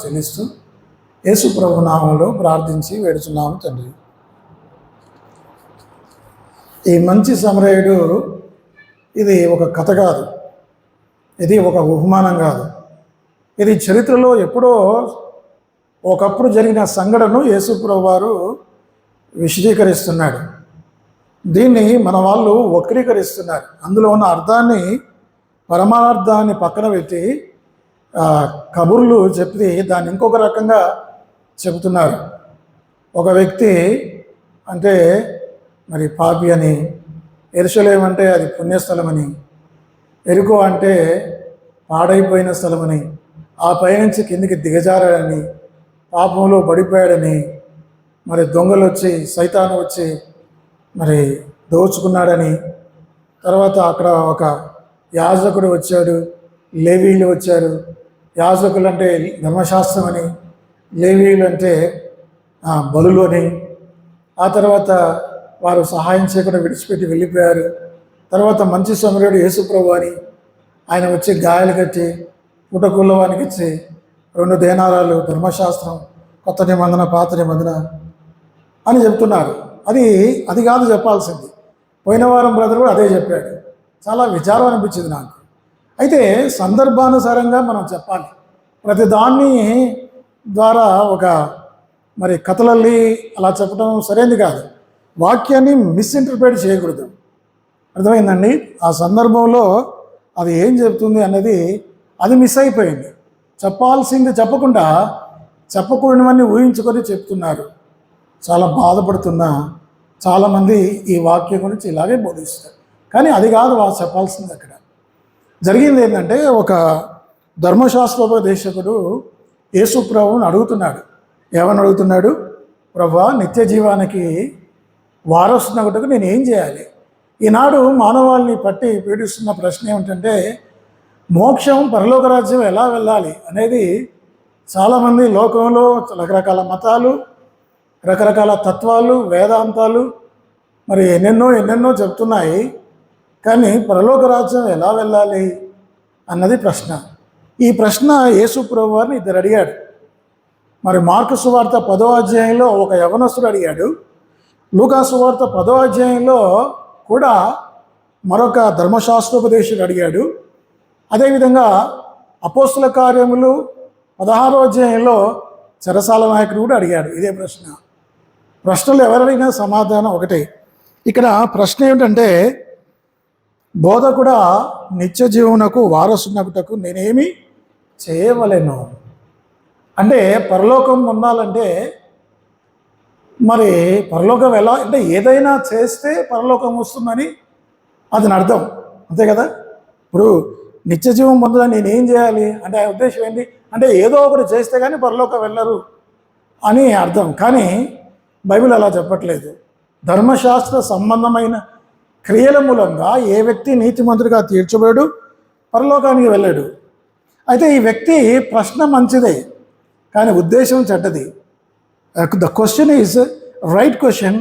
చెల్లిస్తూ యేసు ప్రభు నామంలో ప్రార్థించి వేడుచున్నాము తండ్రి. ఈ మంచి సమరయుడు ఇది ఒక కథ కాదు, ఇది ఒక ఉపమానం కాదు, ఇది చరిత్రలో ఎప్పుడో ఒకప్పుడు జరిగిన సంఘటనను యేసు ప్రభు వారు విశదీకరిస్తున్నాడు. దీన్ని మన వాళ్ళు వక్రీకరిస్తున్నారు. అందులో ఉన్న అర్థాన్ని, పరమార్థాన్ని పక్కన పెట్టి కబుర్లు చెప్పి దాన్ని ఇంకొక రకంగా చెబుతున్నారు. ఒక వ్యక్తి అంటే మరి పాపి అని, యెరూషలేము అంటే అది పుణ్యస్థలమని, ఎరుకో అంటే పాడైపోయిన స్థలమని, ఆ పైనుంచి కిందికి దిగజారాడని, పాపంలో పడిపోయాడని, మరి దొంగలు వచ్చి సైతాను వచ్చి మరి దోచుకున్నాడని, తర్వాత అక్కడ ఒక యాజకుడు వచ్చాడు, లేవీలు వచ్చారు. యాజకులు అంటే ధర్మశాస్త్రం అని, లేవీలు అంటే బలులు అని. ఆ తర్వాత వారు సహాయం చేయకుండా విడిచిపెట్టి వెళ్ళిపోయారు. తర్వాత మంచి సమరయుడు యేసు ప్రభు అని ఆయన వచ్చి గాయాలు కట్టి పుటకుల్లవానికి ఇచ్చి 2 దేనారాలు ధర్మశాస్త్రం, కొత్త నిబంధన పాత నిబంధన అని చెప్తున్నారు. అది కాదు చెప్పాల్సింది. పోయిన వారం బ్రదర్ కూడా అదే చెప్పాడు. చాలా విచారం అనిపించింది నాకు. అయితే సందర్భానుసారంగా మనం చెప్పాలి. ప్రతిదాన్ని ద్వారా ఒక మరి కథలల్లి అలా చెప్పడం సరైనది కాదు. వాక్యాన్ని మిస్ఇంటర్ప్రిట్ చేయకూడదు. అర్థమైందండి? ఆ సందర్భంలో అది ఏం చెప్తుంది అన్నది అది మిస్ అయిపోయింది. చెప్పాల్సింది చెప్పకుండా చెప్పకూడనివన్నీ ఊహించుకొని చెప్తున్నారు. చాలా బాధపడుతున్నా చాలామంది ఈ వాక్యం గురించి ఇలాగే బోధిస్తారు. కానీ అది కాదు వాళ్ళు చెప్పాల్సింది. అక్కడ జరిగింది ఏంటంటే, ఒక ధర్మశాస్త్రోపదేశకుడు యేసు ప్రభువుని అడుగుతున్నాడు. ఏమని అడుగుతున్నాడు? ప్రభువా, నిత్య జీవానికి వారసునగుటకు నేను ఏం చేయాలి? ఈనాడు మానవాళిని పట్టి పీడిస్తున్న ప్రశ్న ఏమిటంటే, మోక్షం, పరలోక రాజ్యం ఎలా వెళ్ళాలి అనేది చాలామంది లోకంలో రకరకాల మతాలు, రకరకాల తత్వాలు, వేదాంతాలు మరి ఎన్నెన్నో చెప్తున్నాయి. కానీ పరలోక రాజ్యం ఎలా వెళ్ళాలి అన్నది ప్రశ్న. ఈ ప్రశ్న యేసు ప్రభు వారిని ఇద్దరు అడిగాడు. మరి మార్కు సువార్త 10వ అధ్యాయంలో ఒక యవనస్తుడు అడిగాడు. లూకా సువార్త 10వ అధ్యాయంలో కూడా మరొక ధర్మశాస్త్రోపదేశుడు అడిగాడు. అదేవిధంగా అపోస్తుల కార్యములు 16వ అధ్యాయంలో చెరసాల నాయకుడు కూడా అడిగాడు ఇదే ప్రశ్న. ప్రశ్నలు ఎవరైనా సమాధానం ఒకటే. ఇక్కడ ప్రశ్న ఏమిటంటే, బోధకుడా, నిత్య జీవనకు వారసునగుటకు నేనేమి చేయవలెను? అంటే పరలోకం పొందాలంటే మరి పరలోకం ఎలా అంటే ఏదైనా చేస్తే పరలోకం వస్తుందని అది అర్థం, అంతే కదా? ఇప్పుడు నిత్య జీవం పొందడానికి నేనేం చేయాలి అంటే ఆ ఉద్దేశం ఏంటి అంటే ఏదో ఒకటి చేస్తే కానీ పరలోకం వెళ్ళరు అని అర్థం. కానీ బైబిల్ అలా చెప్పట్లేదు. ధర్మశాస్త్ర సంబంధమైన క్రియల మూలంగా ఏ వ్యక్తి నీతిమంతుడిగా తీర్చబడు, పరలోకానికి వెళ్ళాడు. అయితే ఈ వ్యక్తి ప్రశ్న మంచిదే, కానీ ఉద్దేశం చెడ్డది. The question is right question,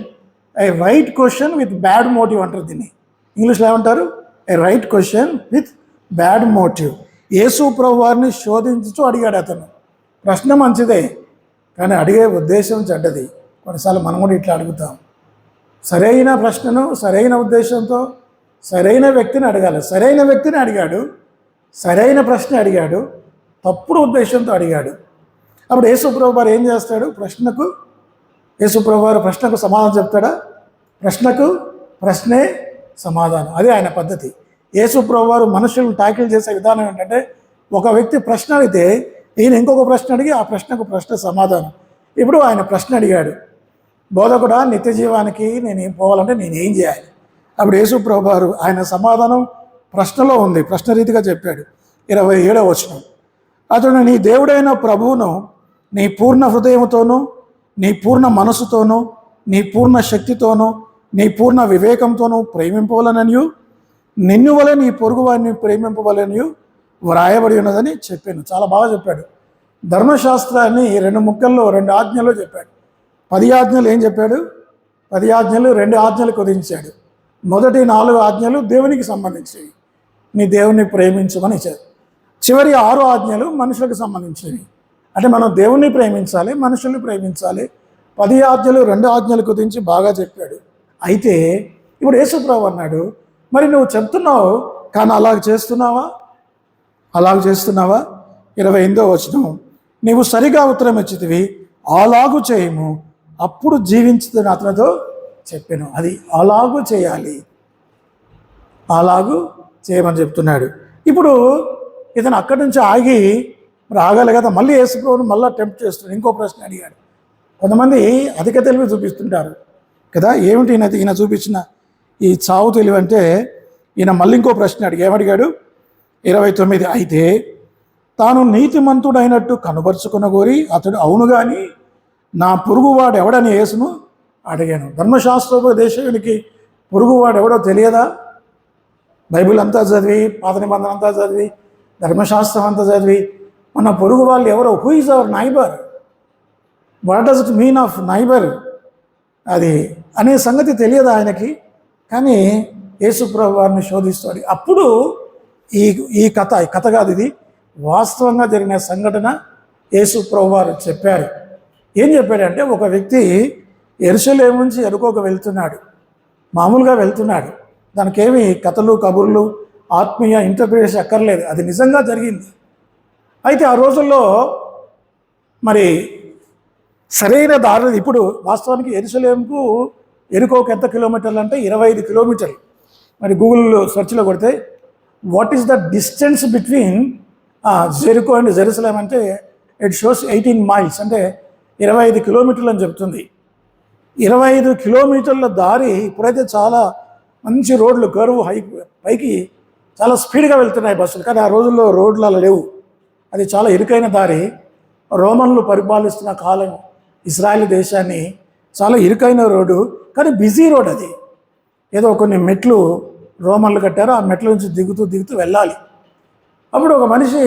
a right question with bad motive అంటారు దీన్ని. ఇంగ్లీష్లో ఏమంటారు? A right question with bad motive. Yesu ప్రభు వారిని శోధించుతూ అడిగాడు అతను. ప్రశ్న మంచిదే, కానీ అడిగే ఉద్దేశం చెడ్డది. కొన్నిసార్లు మనం కూడా ఇట్లా అడుగుతాం. సరైన ప్రశ్నను సరైన ఉద్దేశంతో సరైన వ్యక్తిని అడగాలి. సరైన వ్యక్తిని అడిగాడు, సరైన ప్రశ్న అడిగాడు, తప్పుడు ఉద్దేశంతో అడిగాడు. అప్పుడు యేసు ప్రభు వారు ఏం చేస్తాడు? యేసు ప్రభు వారు ప్రశ్నకు సమాధానం చెప్తాడా? ప్రశ్నకు ప్రశ్నే సమాధానం. అదే ఆయన పద్ధతి. యేసు ప్రభు వారు మనుషులను ట్యాకిల్ చేసే విధానం ఏంటంటే, ఒక వ్యక్తి ప్రశ్న అడిగితే ఈయన ఇంకొక ప్రశ్న అడిగి ఆ ప్రశ్నకు ప్రశ్న సమాధానం. ఇప్పుడు ఆయన ప్రశ్న అడిగాడు, బోధకుడా, నిత్య జీవానికి నేను పోవాలంటే నేనేం చేయాలి? అప్పుడు యేసు ప్రభు వారు ఆయన సమాధానం ప్రశ్నలో ఉంది, ప్రశ్న రీతిగా చెప్పాడు. 27వ వచనం, అతడు నీ దేవుడైన ప్రభువును నీ పూర్ణ హృదయంతోనూ, నీ పూర్ణ మనసుతోనూ, నీ పూర్ణ శక్తితోనూ, నీ పూర్ణ వివేకంతోనూ ప్రేమింపవలననియు, నిన్ను వలె నీ పొరుగువారిని ప్రేమింపవలననియు వ్రాయబడి ఉన్నదని చెప్పాను. చాలా బాగా చెప్పాడు. ధర్మశాస్త్రాన్ని 2 ముక్కల్లో 2 ఆజ్ఞల్లో చెప్పాడు. 10 ఆజ్ఞలు ఏం చెప్పాడు? 10 ఆజ్ఞలు 2 ఆజ్ఞలు కుదించాడు. మొదటి 4 ఆజ్ఞలు దేవునికి సంబంధించినవి, నీ దేవుని ప్రేమించమని ఇచ్చారు. చివరి 6 ఆజ్ఞలు మనుషులకు సంబంధించినవి. అంటే మనం దేవుణ్ణి ప్రేమించాలి, మనుషుల్ని ప్రేమించాలి. 10 ఆజ్ఞలు 2 ఆజ్ఞల గురించి బాగా చెప్పాడు. అయితే ఇప్పుడు యేసుప్రభు అన్నాడు, మరి నువ్వు చెప్తున్నావు కానీ అలాగ చేస్తున్నావా? 28వ వచనం, నీవు సరిగా ఉత్తరం ఇచ్చితివి, అలాగు చేయము, అప్పుడు జీవించుదని అతనితో చెప్పాను. అది అలాగూ చేయాలి, అలాగూ చేయమని చెప్తున్నాడు. ఇప్పుడు ఇతను అక్కడి నుంచి ఆగి మరి ఆగాలి కదా, మళ్ళీ యేసుప్రభుని మళ్ళీ టెంప్ట్ చేస్తున్నాడు. ఇంకో ప్రశ్న అడిగాడు. కొంతమంది అధిక తెలివి చూపిస్తుంటారు కదా, ఏమిటి ఈయన చూపించిన ఈ చావు తెలివి అంటే, ఈయన మళ్ళీ ఇంకో ప్రశ్న ఏమడిగాడు? 29, అయితే తాను నీతిమంతుడైనట్టు కనబరుచుకునగోరి అతడు అవును కానీ నా పొరుగువాడు ఎవడని యేసును అడిగాను. ధర్మశాస్త్రోపదేశకునికి పొరుగువాడు ఎవడో తెలియదా? బైబిల్ అంతా చదివి, పాత నిబంధన అంతా చదివి, ధర్మశాస్త్రం అంతా చదివి, మన పొరుగు వాళ్ళు ఎవరో, who is our neighbour, what does it mean of neighbour అది అనే సంగతి తెలియదు ఆయనకి. కానీ యేసుప్రభు వారిని శోధిస్తాడు. అప్పుడు ఈ కథ కాదు, ఇది వాస్తవంగా జరిగిన సంఘటన యేసుప్రభు వారు చెప్పారు. ఏం చెప్పాడంటే, ఒక వ్యక్తి యెరూషలేము నుంచి యెరికోకు వెళ్తున్నాడు, మామూలుగా వెళ్తున్నాడు. దానికేమి కథలు కబుర్లు ఆత్మీయ ఇంటర్ప్రిటేషన్ అక్కర్లేదు, అది నిజంగా జరిగింది. అయితే ఆ రోజుల్లో మరి సరైన దారి, ఇప్పుడు వాస్తవానికి యెరూషలేముకు యెరికోకు ఎంత కిలోమీటర్లు అంటే 25 కిలోమీటర్లు. మరి గూగుల్ సెర్చ్లో కొడితే what is the distance between Jericho and Jerusalem అంటే ఇట్ షోస్ 18 మైల్స్, అంటే 25 కిలోమీటర్లు అని చెప్తుంది. 25 కిలోమీటర్ల దారి ఇప్పుడైతే చాలా మంచి రోడ్లు, కరువు పైకి చాలా స్పీడ్గా వెళ్తున్నాయి బస్సులు. కానీ ఆ రోజుల్లో రోడ్లు అలా లేవు, అది చాలా ఇరుకైన దారి. రోమన్లు పరిపాలిస్తున్న కాలం ఇజ్రాయెల్ దేశాన్ని, చాలా ఇరుకైన రోడ్డు, కానీ బిజీ రోడ్. అది ఏదో కొన్ని మెట్లు రోమన్లు కట్టారు, ఆ మెట్ల నుంచి దిగుతూ వెళ్ళాలి. అప్పుడు ఒక మనిషి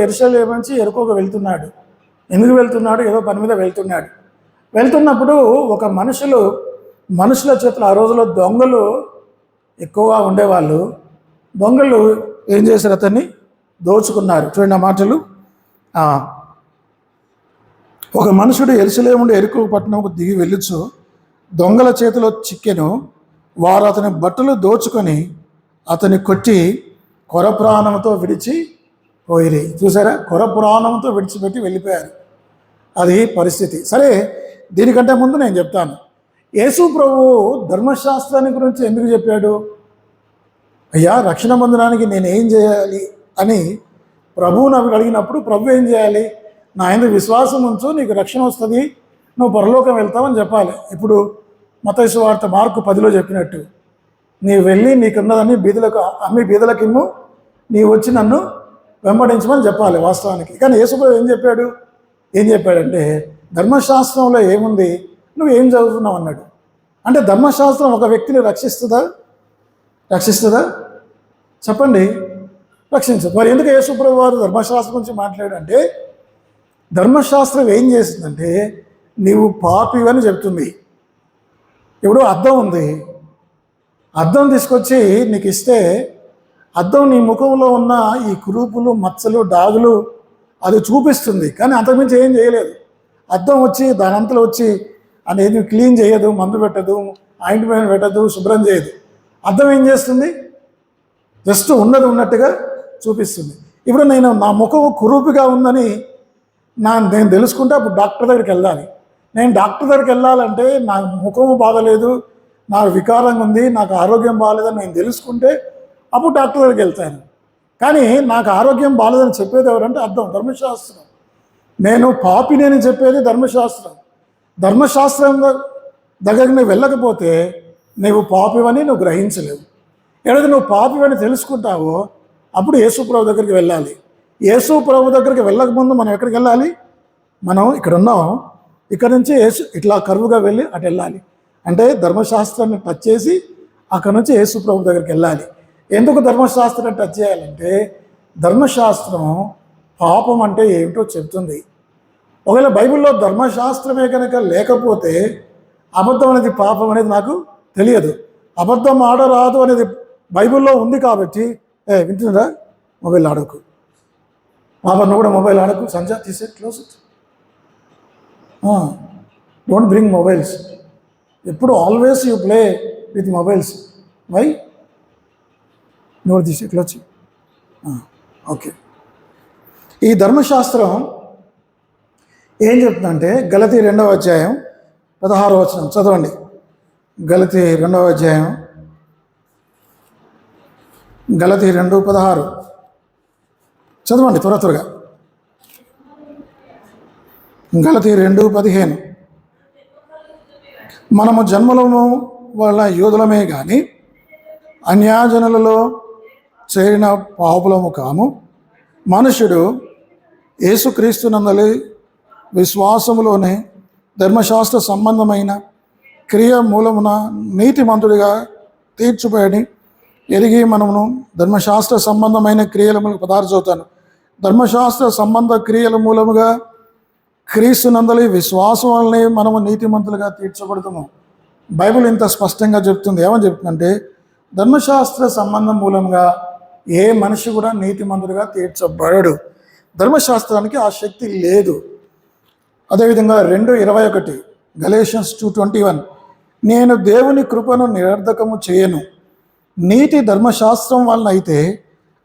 యెరూషలేము నుంచి యెరికోకు వెళ్తున్నాడు. ఎందుకు వెళ్తున్నాడు? ఏదో పని మీద వెళ్తున్నాడు. వెళ్తున్నప్పుడు ఒక మనుషుల చేతులు, ఆ రోజుల్లో దొంగలు ఎక్కువగా ఉండేవాళ్ళు, దొంగలు ఏం చేశారు? అతన్ని దోచుకున్నారు. చూడండి ఆ మాటలు. ఒక మనుషుడు యెరూషలేము నుండి యెరికో పట్టణంకు దిగి వెళ్ళొచ్చు, దొంగల చేతిలో చిక్కెను. వారు అతని బట్టలు దోచుకొని అతని కొట్టి కొర ప్రాణంతో విడిచిపోయిరి. చూసారా, కొర ప్రాణంతో విడిచిపెట్టి వెళ్ళిపోయారు. అది పరిస్థితి. సరే, దీనికంటే ముందు నేను చెప్తాను, యేసు ప్రభువు ధర్మశాస్త్రాన్ని గురించి ఎందుకు చెప్పాడు? అయ్యా, రక్షణ పొందడానికి నేను ఏం చేయాలి అని ప్రభువుని అడిగినప్పుడు ప్రభు ఏం చేయాలి? నా యందు విశ్వాసం ఉంచు, నీకు రక్షణ వస్తుంది, నువ్వు పరలోకం వెళ్తావని చెప్పాలి. ఇప్పుడు మత్తయి సువార్త మార్కు 10లో చెప్పినట్టు, నీవు వెళ్ళి నీకున్నదాన్ని అమ్మి బీదలకు ఇమ్ము, నీవు వచ్చి నన్ను వెంబడించమని చెప్పాలి వాస్తవానికి. కానీ యేసుప్రభు ఏం చెప్పాడంటే, ధర్మశాస్త్రంలో ఏముంది, నువ్వు ఏం చదువుతున్నావు అన్నాడు. అంటే ధర్మశాస్త్రం ఒక వ్యక్తిని రక్షిస్తుందా? చెప్పండి, రక్షించదు. మరి ఎందుకు యేసుప్రభు వారు ధర్మశాస్త్రం గురించి మాట్లాడంటే, ధర్మశాస్త్రం ఏం చేస్తుందంటే నీవు పాపివని చెప్తుంది. ఇప్పుడు అద్దం ఉంది, అద్దం తీసుకొచ్చి నీకు ఇస్తే అద్దం నీ ముఖంలో ఉన్న ఈ కురూపులు, మచ్చలు, డాగులు అది చూపిస్తుంది, కానీ అంతకుమించి ఏం చేయలేదు. అద్దం వచ్చి దానంతలో వచ్చి అనేది క్లీన్ చేయదు, మందు పెట్టదు, ఆయింట్మెంట్ పెట్టదు, శుభ్రం చేయదు. అద్దం ఏం చేస్తుంది? జస్ట్ ఉన్నట్టుగా చూపిస్తుంది. ఇప్పుడు నా ముఖం కురూపిగా ఉందని నేను తెలుసుకుంటే అప్పుడు డాక్టర్ దగ్గరికి వెళ్ళాలి. నేను డాక్టర్ దగ్గరికి వెళ్ళాలంటే నా ముఖము బాగలేదు, నాకు వికారంగా ఉంది, నాకు ఆరోగ్యం బాగాలేదని నేను తెలుసుకుంటే అప్పుడు డాక్టర్ దగ్గరికి వెళ్తాను. కానీ నాకు ఆరోగ్యం బాగాలేదని చెప్పేది ఎవరంటే అర్థం ధర్మశాస్త్రం. నేను పాపిని చెప్పేది ధర్మశాస్త్రం. ధర్మశాస్త్రం దగ్గరికి నువ్వు వెళ్ళకపోతే నువ్వు పాపివని నువ్వు గ్రహించలేవు. ఎక్కడైతే నువ్వు పాపివని తెలుసుకుంటావో అప్పుడు యేసు ప్రభు దగ్గరికి వెళ్ళాలి. యేసు ప్రభు దగ్గరికి వెళ్ళకముందు మనం ఎక్కడికి వెళ్ళాలి? మనం ఇక్కడ ఉన్నాం, ఇక్కడ నుంచి ఇట్లా కరువుగా వెళ్ళి అటు వెళ్ళాలి. అంటే ధర్మశాస్త్రాన్ని టచ్ చేసి అక్కడ నుంచి యేసు ప్రభు దగ్గరికి వెళ్ళాలి. ఎందుకు ధర్మశాస్త్రాన్ని టచ్ చేయాలంటే ధర్మశాస్త్రం పాపం అంటే ఏమిటో చెప్తుంది. ఒకవేళ బైబిల్లో ధర్మశాస్త్రమే కనుక లేకపోతే అబద్ధం అనేది పాపం అనేది నాకు తెలియదు. అబద్ధం ఆడరాదు అనేది బైబిల్లో ఉంది కాబట్టి వింటున్నారా? మొబైల్ ఆడకు. పాప నువ్వు కూడా మొబైల్ ఆడకు, సంజా తీసే, close it. Don't bring mobiles. ఎప్పుడు always you play with mobiles. Why? నువ్వు తీసే, క్లోజ్. ఓకే. ఈ ధర్మశాస్త్రం ఏం చెప్తుందంటే గలతీ 2వ అధ్యాయం 16వ వచనం చదవండి. గలతీ 2వ అధ్యాయం, గలతీ 2:16 చదవండి త్వరగా. గలతీ 2:15 మనము జన్మలము వల్ల యోధులమే కానీ అన్యాజనులలో చేరిన పాపులము కాము. మనుషుడు యేసుక్రీస్తునందలి విశ్వాసములోనే ధర్మశాస్త్ర సంబంధమైన క్రియ మూలమున నీతిమంతుడిగా తీర్చుబడి ఎరిగి మనమును ధర్మశాస్త్ర సంబంధమైన క్రియల పదార్థ చదువుతాను. ధర్మశాస్త్ర సంబంధ క్రియల మూలముగా క్రీస్తునందలి విశ్వాసం వల్లనే మనము నీతిమంతులుగా తీర్చబడతాము. బైబిల్ ఇంత స్పష్టంగా చెప్తుంది. ఏమని చెప్తుందంటే ధర్మశాస్త్ర సంబంధం మూలంగా ఏ మనిషి కూడా నీతిమంతుడిగా తీర్చబడడు. ధర్మశాస్త్రానికి ఆ శక్తి లేదు. అదేవిధంగా 2:21 గలేషియన్స్ 2:21 నేను దేవుని కృపను నిరర్ధకము చేయను. నీతి ధర్మశాస్త్రం వలన అయితే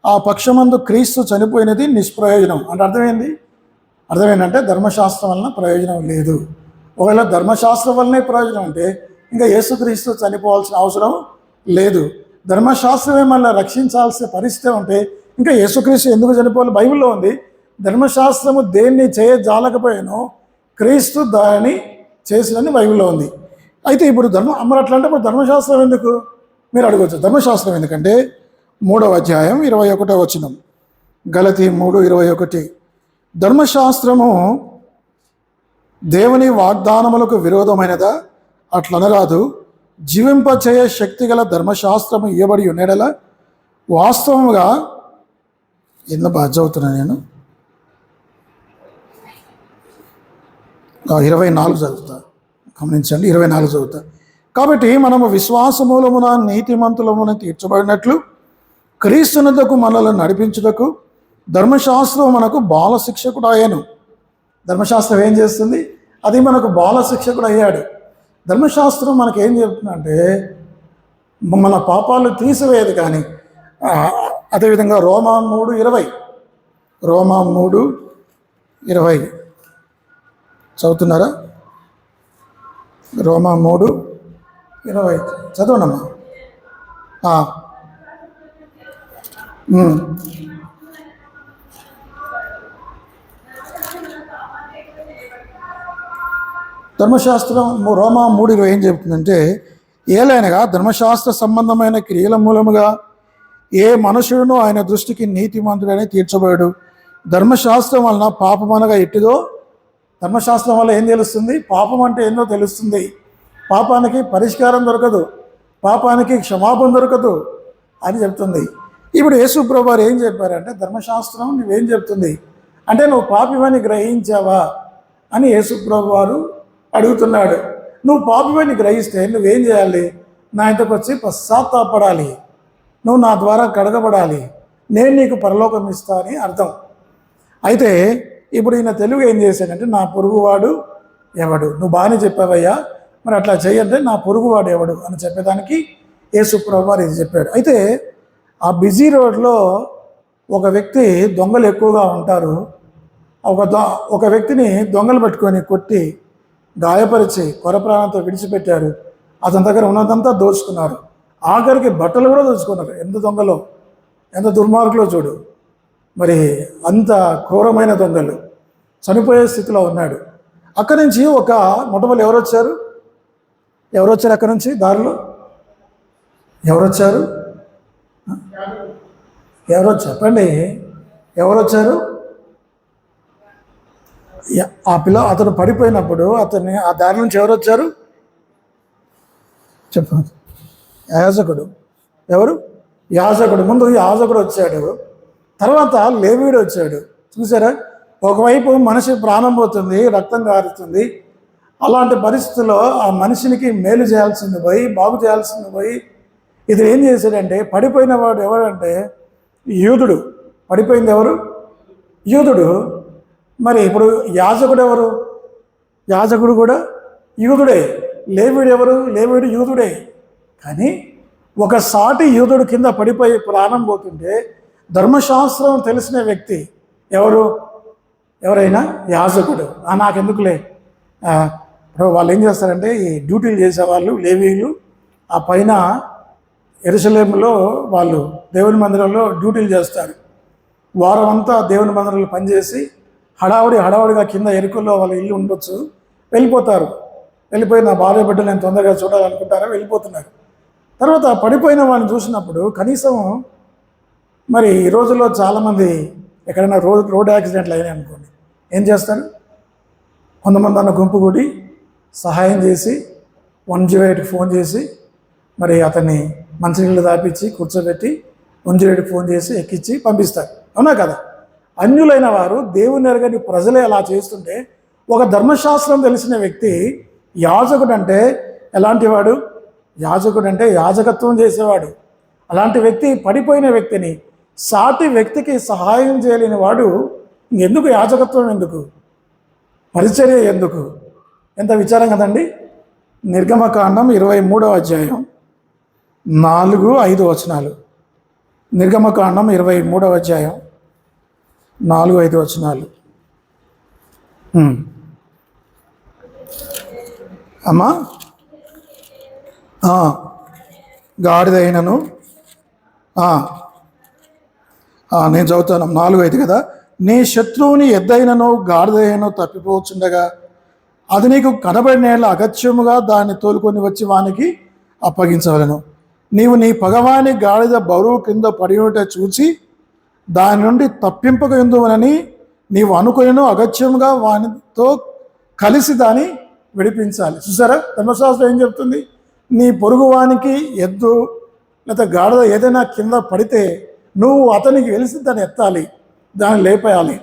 ఆ పక్షమందు క్రీస్తు చనిపోయినది నిష్ప్రయోజనం. అంటే అర్థమైందంటే ధర్మశాస్త్రం వలన ప్రయోజనం లేదు. ఒకవేళ ధర్మశాస్త్రం వల్లనే ప్రయోజనం అంటే ఇంకా యేసుక్రీస్తు చనిపోవాల్సిన అవసరం లేదు. ధర్మశాస్త్రమే మళ్ళీ రక్షించాల్సిన పరిస్థితి ఉంటే ఇంకా యేసుక్రీస్తు ఎందుకు చనిపోవాలి? బైబిల్లో ఉంది. ధర్మశాస్త్రము దేన్ని చేయజాలకపోయానో క్రీస్తు దాన్ని చేసినని బైబిల్లో ఉంది. అయితే ఇప్పుడు మరి అట్లా అంటే ఇప్పుడు ధర్మశాస్త్రం ఎందుకు మీరు అడగవచ్చు. ధర్మశాస్త్రం ఎందుకంటే 3వ అధ్యాయం 21వ వచనం గలతీ 3:21 ధర్మశాస్త్రము దేవుని వాగ్దానములకు విరోధమైనదా? అట్లనరాదు. జీవింపచేయ శక్తి గల ధర్మశాస్త్రము ఇవ్వబడి ఉండేలా వాస్తవముగా ఎందుకు బాగా చదువుతున్నా నేను 24 చదువుతా, గమనించండి. 24 చదువుతా. కాబట్టి మనము విశ్వాస మూలమున నీతిమంతులమున తీర్చబడినట్లు క్రీస్తునకు మనల్ని నడిపించుటకు ధర్మశాస్త్రం మనకు బాల శిక్షకుడు అయ్యాను. ధర్మశాస్త్రం ఏం చేస్తుంది? అది మనకు బాల శిక్షకుడు అయ్యాడు. ధర్మశాస్త్రం మనకు ఏం చెప్తుందంటే మన పాపాలు తీసివేయదు. కానీ అదేవిధంగా రోమా 3:20 చదువుతున్నారా? రోమా 3:20 చదవండమ్మా. ధర్మశాస్త్రం రోమా 3:20 ఏం చెప్తుందంటే ఏలైనగా ధర్మశాస్త్ర సంబంధమైన క్రియల మూలముగా ఏ మనుషుడును ఆయన దృష్టికి నీతిమంతుడని తీర్చబడు. ధర్మశాస్త్రం వలన పాపం అనగా ఎట్టిదో ధర్మశాస్త్రం వల్ల ఏం తెలుస్తుంది? పాపం అంటే ఏందో తెలుస్తుంది. పాపానికి పరిష్కారం దొరకదు, పాపానికి క్షమాపణ దొరకదు అని చెప్తుంది. ఇప్పుడు యేసు ప్రభువారు ఏం చెప్పారంటే ధర్మశాస్త్రం నువ్వేం చెప్తుంది అంటే నువ్వు పాపివని గ్రహించావా అని యేసు ప్రభువారు అడుగుతున్నాడు. నువ్వు పాపివని గ్రహిస్తే నువ్వేం చేయాలి? నా ఇంటికి వచ్చి పశ్చాత్తాపడాలి, నువ్వు నా ద్వారా కడగబడాలి, నేను నీకు పరలోకం ఇస్తా అని అర్థం. అయితే ఇప్పుడు ఈయన తెలుగు ఏం చేశాడంటే నా పొరుగువాడు ఎవడు? నువ్వు బాగానే చెప్పావయ్యా, మరి అట్లా చేయంటే నా పొరుగువాడు ఎవడు అని చెప్పేదానికి యేసు ప్రభువారు ఇది చెప్పాడు. అయితే ఆ బిజీ రోడ్లో ఒక వ్యక్తి, దొంగలు ఎక్కువగా ఉంటారు, ఒక వ్యక్తిని దొంగలు పట్టుకొని కొట్టి గాయపరిచి కొరప్రాణంతో విడిచిపెట్టారు. అతని దగ్గర ఉన్నదంతా దోచుకున్నారు. ఆఖరికి బట్టలు కూడా దోచుకున్నారు. ఎంత దొంగలో, ఎంత దుర్మార్గులో చూడు. మరి అంత క్రూరమైన దొంగలు. చనిపోయే స్థితిలో ఉన్నాడు. అక్కడి నుంచి ఒక మొట్టమొదటి ఎవరు వచ్చారు అక్కడి నుంచి దారిలో ఎవరొచ్చారు చెప్పండి, ఎవరొచ్చారు? అతను పడిపోయినప్పుడు అతన్ని ఆ దారి నుంచి ఎవరు వచ్చారు చెప్పండి? యాజకుడు. ఎవరు? యాజకుడు. ముందు యాజకుడు వచ్చాడు, తర్వాత లేవీయుడు వచ్చాడు. చూసారా? ఒకవైపు మనిషి ప్రాణం పోతుంది, రక్తం కారుతుంది. అలాంటి పరిస్థితుల్లో ఆ మనిషినికి మేలు చేయాల్సింది పోయి, బాగు చేయాల్సింది పోయి, ఇది ఏం చేశాడంటే పడిపోయిన వాడు ఎవరంటే యూదుడు. పడిపోయింది ఎవరు? యూదుడు. మరి ఇప్పుడు యాజకుడు ఎవరు? యాజకుడు కూడా యూదుడే. లేవీడు ఎవరు? లేవీడు యూదుడే. కానీ ఒక సాటి యూదుడు కింద పడిపోయి ప్రాణం పోతుంటే ధర్మశాస్త్రం తెలిసిన వ్యక్తి ఎవరైనా యాజకుడు. నాకెందుకులే, ఇప్పుడు వాళ్ళు ఏం చేస్తారంటే ఈ డ్యూటీలు చేసేవాళ్ళు లేవీలు ఆ పైన యెరూషలేములో వాళ్ళు దేవుని మందిరంలో డ్యూటీలు చేస్తారు. వారం అంతా దేవుని మందిరంలో పనిచేసి హడావుడిగా కింద ఎరుకల్లో వాళ్ళ ఇల్లు ఉండొచ్చు, వెళ్ళిపోతారు. వెళ్ళిపోయి నా భార్య బిడ్డలు నేను తొందరగా చూడాలనుకుంటారా, వెళ్ళిపోతున్నారు. తర్వాత పడిపోయిన వాళ్ళని చూసినప్పుడు కనీసం మరి ఈ రోజుల్లో చాలామంది ఎక్కడైనా రోడ్ యాక్సిడెంట్లు అయినాయి అనుకోండి, ఏం చేస్తారు? కొంతమంది అన్న గుంపు కూడి సహాయం చేసి 108కి ఫోన్ చేసి మరి అతన్ని మంచినీళ్ళు తాపించి కూర్చోబెట్టి 108కి ఫోన్ చేసి ఎక్కించి పంపిస్తారు. అవునా కదా? అన్యులైన వారు దేవుని ఎరగని ప్రజలే అలా చేస్తుంటే ఒక ధర్మశాస్త్రం తెలిసిన వ్యక్తి యాజకుడు అంటే ఎలాంటి వాడు? యాజకుడు అంటే యాజకత్వం చేసేవాడు. అలాంటి వ్యక్తి పడిపోయిన వ్యక్తిని సాటి వ్యక్తికి సహాయం చేయలేని వాడు ఎందుకు యాజకత్వం? ఎందుకు పరిచర్య? ఎందుకు? ఎంత విచారం కదండి. నిర్గమకాండం 23వ అధ్యాయం 4-5 వచనాలు. నిర్గమకాండం 23వ అధ్యాయం 4-5 వచనాలు. అమ్మా, గాడిదైనను నేను చదువుతాను 4-5 కదా. నీ శత్రువుని ఎద్దైనను గాడిదైనను తప్పిపోవచ్చుండగా అది నీకు కనబడినేళ్ళ అగత్యముగా దాన్ని తోలుకొని వచ్చి వానికి అప్పగించవలను. నీవు నీ పగవాని గాడిద బరువు కింద పడి ఉంటే చూచి దాని నుండి తప్పింపక ఎందువనని నీవు అనుకునేను అగత్యముగా వానితో కలిసి దాన్ని విడిపించాలి. చూసారా, ధర్మశాస్త్రం ఏం చెప్తుంది? నీ పొరుగువానికి ఎద్దు లేదా గాడిద ఏదైనా కింద పడితే నువ్వు అతనికి వెలిసి దాన్ని ఎత్తాలి, దాన్ని లేపేయాలి.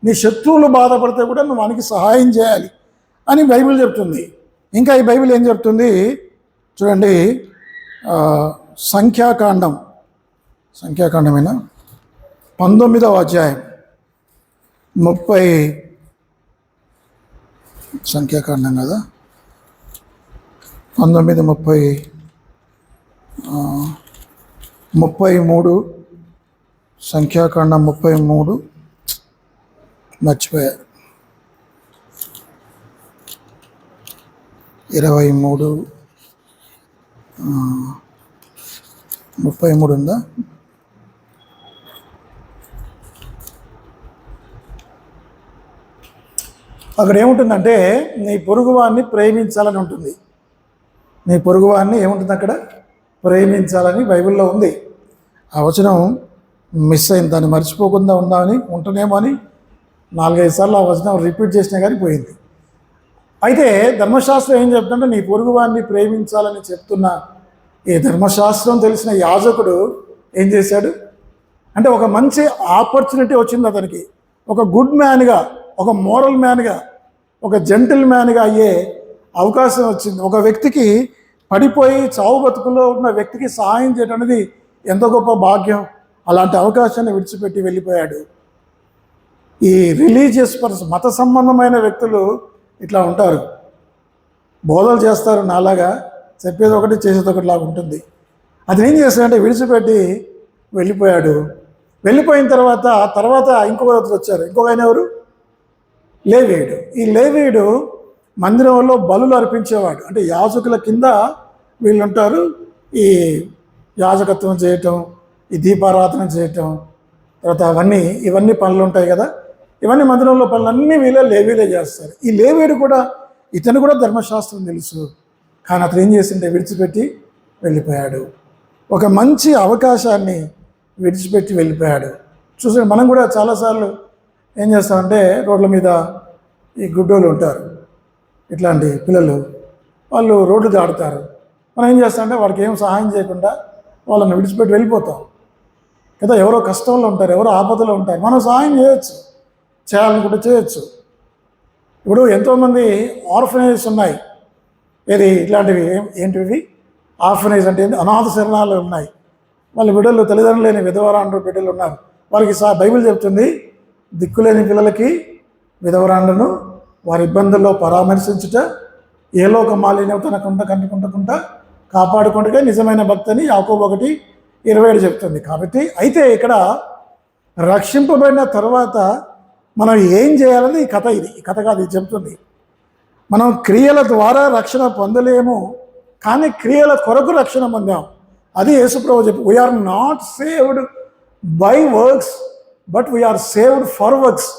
నీ శత్రువులు బాధపడితే కూడా నువ్వు వానికి సహాయం చేయాలి అని బైబిల్ చెప్తుంది. ఇంకా ఈ బైబిల్ ఏం చెప్తుంది చూడండి. సంఖ్యాకాండమైన 19వ అధ్యాయం 30 సంఖ్యాకాండం కదా 19-33 సంఖ్యాకాండం 33 మర్చిపోయారు 33 ఉందా? అక్కడ ఏముంటుందంటే నీ పొరుగువాన్ని ప్రేమించాలని ఉంటుంది. నీ పొరుగువాన్ని ఏముంటుంది అక్కడ? ప్రేమించాలని బైబిల్లో ఉంది. ఆ వచనం మిస్ అయింది, దాన్ని మర్చిపోకుండా ఉంటనేమో అని 4-5 సార్లు ఆ వచనం రిపీట్ చేసినా కానీ పోయింది. అయితే ధర్మశాస్త్రం ఏం చెప్తుంటే నీ పొరుగువాన్ని ప్రేమించాలని చెప్తున్న ఈ ధర్మశాస్త్రం తెలిసిన యాజకుడు ఏం చేశాడు అంటే ఒక మంచి ఆపర్చునిటీ వచ్చింది అతనికి. ఒక గుడ్ మ్యాన్గా, ఒక మోరల్ మ్యాన్గా, ఒక జెంటిల్ మ్యాన్గా అయ్యే అవకాశం వచ్చింది. ఒక వ్యక్తికి పడిపోయి చావు బతుకుల్లో ఉన్న వ్యక్తికి సహాయం చేయడం అనేది ఎంత గొప్ప భాగ్యం. అలాంటి అవకాశాన్ని విడిచిపెట్టి వెళ్ళిపోయాడు. ఈ రిలీజియస్ పర్సన్, మత సంబంధమైన వ్యక్తులు ఇట్లా ఉంటారు, బోధలు చేస్తారు, నాలాగా చెప్పేది ఒకటి చేసేది ఒకటిలాగా ఉంటుంది. అది ఏం చేస్తాడంటే విడిచిపెట్టి వెళ్ళిపోయాడు. వెళ్ళిపోయిన తర్వాత ఇంకొక వచ్చారు. ఇంకొక ఆయన ఎవరు? లేవీయుడు. ఈ లేవీయుడు మందిరంలో బలులు అర్పించేవాడు. అంటే యాజకుల కింద వీళ్ళు ఉంటారు. ఈ యాజకత్వం చేయటం, ఈ దీపారాధన చేయటం, తర్వాత ఇవన్నీ పనులు ఉంటాయి కదా. ఇవన్నీ మందిరంలో పనులన్నీ లేవీలే చేస్తారు. ఈ లేవీయుడు కూడా, ఇతను కూడా ధర్మశాస్త్రం తెలుసు, కానీ అతను ఏం చేసింటే విడిచిపెట్టి వెళ్ళిపోయాడు. ఒక మంచి అవకాశాన్ని విడిచిపెట్టి వెళ్ళిపోయాడు. చూసాడు, మనం కూడా చాలాసార్లు ఏం చేస్తామంటే రోడ్ల మీద ఈ గుడ్డోళ్ళు ఉంటారు, ఇట్లాంటి పిల్లలు, వాళ్ళు రోడ్లు దాటుతారు. మనం ఏం చేస్తామంటే వాడికి ఏం సహాయం చేయకుండా వాళ్ళని విడిచిపెట్టి వెళ్ళిపోతాం కదా. ఎవరో కష్టంలో ఉంటారు, ఎవరో ఆపదలో ఉంటారు, మనం సహాయం చేయాలనుకుంటే చేయొచ్చు. ఇప్పుడు ఎంతోమంది ఆర్ఫనేజెస్ ఉన్నాయి. ఏది ఇట్లాంటివి ఏంటివి? ఆర్ఫనేజ్ అంటే అనాథ శరణాలు ఉన్నాయి. వాళ్ళ బిడ్డలు, తల్లిదండ్రులు లేని విధవరాండ్రు బిడ్డలు ఉన్నారు. వాళ్ళకి బైబిల్ చెప్తుంది దిక్కులేని పిల్లలకి, విధవరాండ్లను వారి ఇబ్బందుల్లో పరామర్శించుట, ఏ లోక మాలిన్యం తనకుండా కంటుకుంటకుండా కాపాడుకుంటే నిజమైన భక్తిని యాకోబు 1:27 చెప్తుంది. కాబట్టి అయితే ఇక్కడ రక్షింపబడిన తర్వాత మనం ఏం చేయాలని ఈ కథ ఈ కథ కాదు ఇది చెప్తుంది. మనం క్రియల ద్వారా రక్షణ పొందలేము, కానీ క్రియల కొరకు రక్షణ పొందాం. అది యేసుప్రభువు చెప్పి, we are not saved by works but we are saved for works.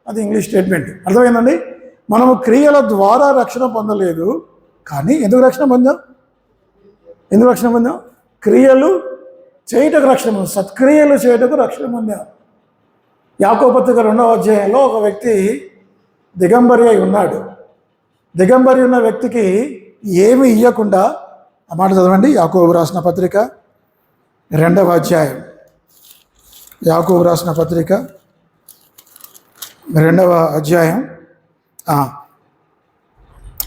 అది ఇంగ్లీష్ స్టేట్మెంట్. అర్థమైందండి? మనము క్రియల ద్వారా రక్షణ పొందలేదు, కానీ ఎందుకు రక్షణ పొందాం? క్రియలు చేయుటకు రక్షణ పొందాం, సత్క్రియలు చేయుటకు రక్షణ పొందాం. యాకోబు పత్రిక 2వ అధ్యాయంలో ఒక వ్యక్తి దిగంబరి అయి ఉన్నాడు. దిగంబరి ఉన్న వ్యక్తికి ఏమి ఇవ్వకుండా, ఆ మాట చదవండి. యాకోబు రాసిన పత్రిక 2వ అధ్యాయం, యాకోబు రాసిన పత్రిక 2వ అధ్యాయం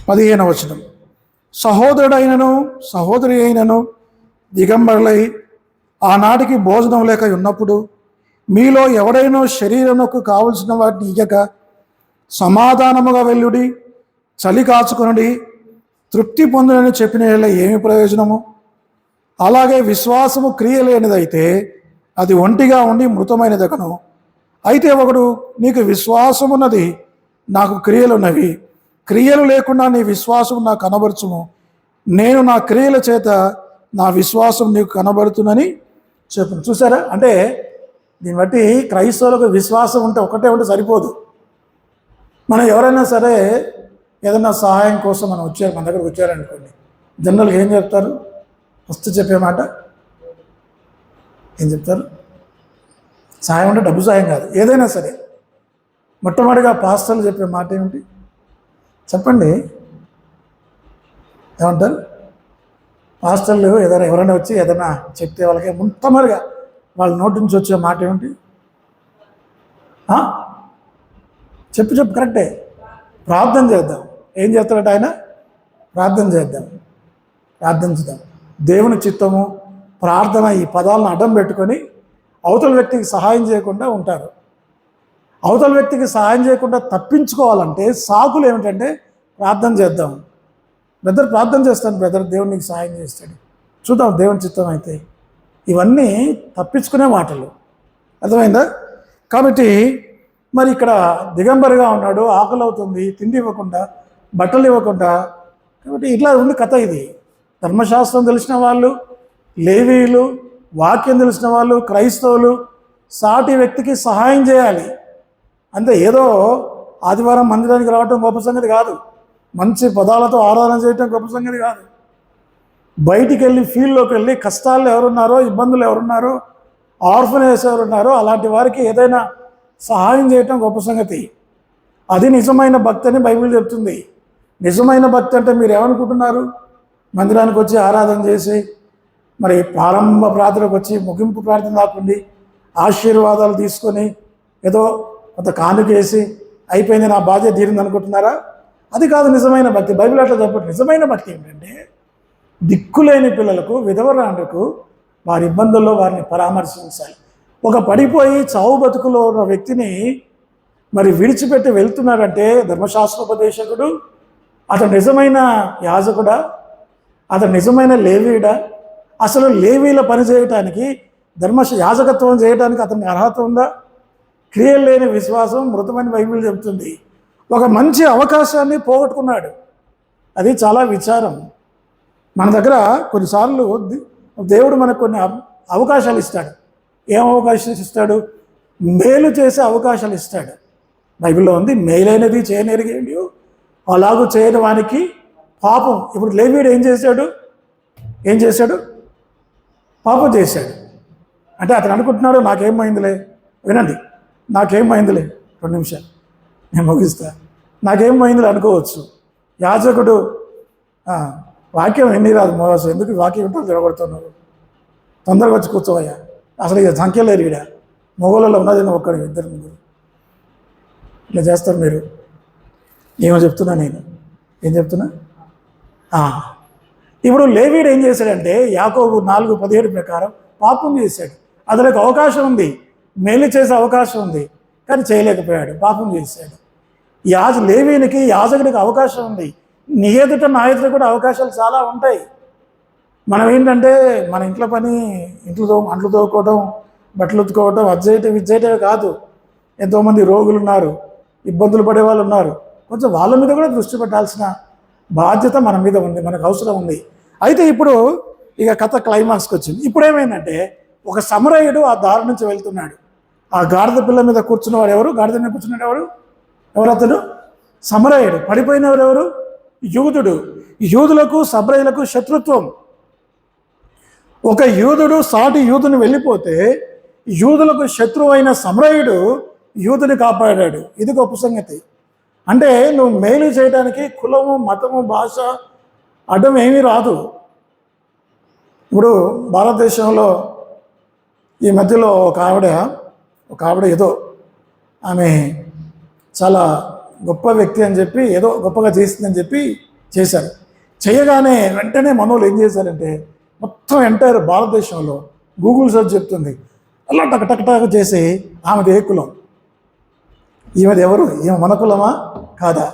15వ వచనం. సహోదరుడైనను సహోదరి అయినను దిగంబరులై ఆనాటికి భోజనం లేక ఉన్నప్పుడు మీలో ఎవడైనా శరీరమునకు కావలసిన వాటిని ఇయ్యక సమాధానముగా వెళ్ళుడి, చలి కాచుకొనుడి, తృప్తి పొందునని చెప్పిన ఏమి ప్రయోజనము? అలాగే విశ్వాసము క్రియ లేనిదైతే అది ఒంటిగా ఉండి మృతమైనదగను. అయితే ఒకడు, నీకు విశ్వాసమున్నది, నాకు క్రియలున్నవి, క్రియలు లేకుండా నీ విశ్వాసం నాకు కనబరుచుము, నేను నా క్రియల చేత నా విశ్వాసం నీకు కనబడుతుందని చెప్పు. చూసారా? అంటే దీన్ని బట్టి క్రైస్తవులకు విశ్వాసం ఉంటే ఒకటే ఉంటే సరిపోదు. మనం ఎవరైనా సరే ఏదైనా సహాయం కోసం మన దగ్గరకు వచ్చారనుకోండి, జనరల్గా ఏం చెప్తారు? ఫస్ట్ చెప్పే మాట ఏం చెప్తారు? సాయం అంటే డబ్బు సాయం కాదు, ఏదైనా సరే మొట్టమొదటిగా పాస్టర్లు చెప్పే మాట ఏమిటి చెప్పండి? ఏమంటారు? పాస్టర్లు ఎవరైనా వచ్చి ఏదైనా చెప్తే వాళ్ళకి మొట్టమొదటిగా వాళ్ళ నోటి నుంచి వచ్చే మాట ఏమిటి? చెప్పు కరెక్టే, ప్రార్థన చేద్దాం. ఏం చేస్తాడట ఆయన? ప్రార్థన ప్రార్థించుదాం. దేవుని చిత్తము, ప్రార్థన, ఈ పదాలను అడ్డం పెట్టుకొని అవతల వ్యక్తికి సహాయం చేయకుండా ఉంటారు. అవతల వ్యక్తికి సహాయం చేయకుండా తప్పించుకోవాలంటే సాకులు ఏమిటంటే, ప్రార్థన చేద్దాం బ్రదర్, ప్రార్థన చేస్తాను బ్రదర్, దేవుడు నీకు సహాయం చేస్తాడు, చూద్దాం దేవుని చిత్తం అయితే. ఇవన్నీ తప్పించుకునే మాటలు. అర్థమైందా? కాబట్టి మరి ఇక్కడ దిగంబరిగా ఉన్నాడు, ఆకలి అవుతుంది, తిండి ఇవ్వకుండా, బట్టలు ఇవ్వకుండా. కాబట్టి ఇట్లా ఉంది కథ. ఇది ధర్మశాస్త్రం తెలిసిన వాళ్ళు, లేవీయులు, వాక్యం తెలిసిన వాళ్ళు, క్రైస్తవులు సాటి వ్యక్తికి సహాయం చేయాలి. అంతే, ఏదో ఆదివారం మందిరానికి రావటం గొప్ప సంగతి కాదు, మంచి పదాలతో ఆరాధన చేయటం గొప్ప సంగతి కాదు. బయటికి వెళ్ళి ఫీల్డ్లోకి వెళ్ళి కష్టాలు ఎవరున్నారో, ఇబ్బందులు ఎవరున్నారో, ఆర్ఫనేజ్ ఎవరున్నారో అలాంటి వారికి ఏదైనా సహాయం చేయటం గొప్ప సంగతి. అది నిజమైన భక్తి అని బైబిల్ చెప్తుంది. నిజమైన భక్తి అంటే మీరు ఏమనుకుంటున్నారు? మందిరానికి వచ్చి ఆరాధన చేసి, మరి ప్రారంభ ప్రార్థనకు వచ్చి ముగింపు ప్రార్థన కాకుండా ఆశీర్వాదాలు తీసుకొని ఏదో కొంత కానుకేసి అయిపోయింది, నా బాధ్యత తీరింది అనుకుంటున్నారా? అది కాదు నిజమైన భక్తి. బైబిల్ అట్లా చెప్పండి. నిజమైన భక్తి ఏంటంటే, దిక్కులేని పిల్లలకు, విధవరాండ్రకు వారి ఇబ్బందుల్లో వారిని పరామర్శించాలి. ఒక పడిపోయి చావు బతుకులో ఉన్న వ్యక్తిని మరి విడిచిపెట్టి వెళ్తున్నాడంటే ధర్మశాస్త్రోపదేశకుడు అతను నిజమైన యాజకుడా? అతను నిజమైన లేవీయుడా? అసలు లేవీల పని చేయటానికి, యాజకత్వం చేయడానికి అతనికి అర్హత ఉందా? క్రియలు లేని విశ్వాసం మృతమని బైబిల్ చెబుతుంది. ఒక మంచి అవకాశాన్ని పోగొట్టుకున్నాడు. అది చాలా విచారం. మన దగ్గర కొన్నిసార్లు దేవుడు మనకు కొన్ని అవకాశాలు ఇస్తాడు. ఏం అవకాశాలు ఇస్తాడు? మేలు చేసే అవకాశాలు ఇస్తాడు. బైబిల్లో ఉంది, మేలైనది చేయనెరిగేండి అలాగూ చేయని వానికి పాపం. ఇప్పుడు లేవీయుడు ఏం చేశాడు? పాపం చేశాడు. అంటే అతను అనుకుంటున్నాడు, నాకేమైందిలే. వినండి, నాకేమైందిలే, 2 నిమిషాలు నేను ముగిస్తా, నాకేమైందిలే అనుకోవచ్చు. యాజకుడు వాక్యం ఎన్ని రాదు మోసం, ఎందుకు వాక్యం ఉంటుందో తిరగబడుతున్నారు, తొందరగా వచ్చి కూర్చోవయ్యా, అసలు ఇక సంఖ్య లేరు. ఈడ మొగోళ్ళలో ఉన్నది ఒక్కడు, 2 3 ఇట్లా చేస్తారు మీరు. ఏమో చెప్తున్నా నేను, ఏం చెప్తున్నా? ఇప్పుడు లేవీయుడు ఏం చేశాడంటే, యాకోబు 4:17 ప్రకారం పాపం చేశాడు. అతనికి అవకాశం ఉంది, మేలు చేసే అవకాశం ఉంది, కానీ చేయలేకపోయాడు, పాపం చేశాడు. లేవీనికి యాజకుడికి అవకాశం ఉంది. నీ ఎదుట నా ఎదుట కూడా అవకాశాలు చాలా ఉంటాయి. మనం ఏంటంటే మన ఇంట్లో పని, అంట్లు తోముకోవడం, బట్టలు ఉతుకోవడం, విజ్జేయటం కాదు. ఎంతోమంది రోగులు ఉన్నారు, ఇబ్బందులు పడే వాళ్ళు ఉన్నారు. కొంచెం వాళ్ళ మీద కూడా దృష్టి పెట్టాల్సిన బాధ్యత మన మీద ఉంది, మనకు అవసరం ఉంది. అయితే ఇప్పుడు ఇక కథ క్లైమాక్స్కి వచ్చింది. ఇప్పుడు ఏమైందంటే ఒక సమరయుడు ఆ దారి నుంచి వెళ్తున్నాడు. ఆ గాడిద పిల్ల మీద కూర్చున్నవాడు ఎవరు? గాడిద మీద కూర్చున్నాడు ఎవరు అతడు? సమరయుడు. పడిపోయినవారు ఎవరు? యూదుడు. యూదులకు సమరయులకు శత్రుత్వం. ఒక యూదుడు సాటి యూదుని వెళ్ళిపోతే యూదులకు శత్రువు అయిన సమరయుడు యూదుని కాపాడాడు. ఇది గొప్ప సంగతి. అంటే నువ్వు మేలు చేయడానికి కులము, మతము, భాష అడ్డం ఏమీ రాదు. ఇప్పుడు భారతదేశంలో ఈ మధ్యలో ఒక ఆవిడ ఏదో ఆమె చాలా గొప్ప వ్యక్తి అని చెప్పి ఏదో గొప్పగా చేసిందని చెప్పి చేశారు. చేయగానే వెంటనే మనోళ్ళు ఏం చేశారంటే మొత్తం ఎంటైర్ భారతదేశంలో గూగుల్ సెర్చ్ చెప్తుంది, అలా టక్ చేసి ఆమెది ఏ కులం, ఈమెది ఎవరు, ఈమె మన కులమా కాదా?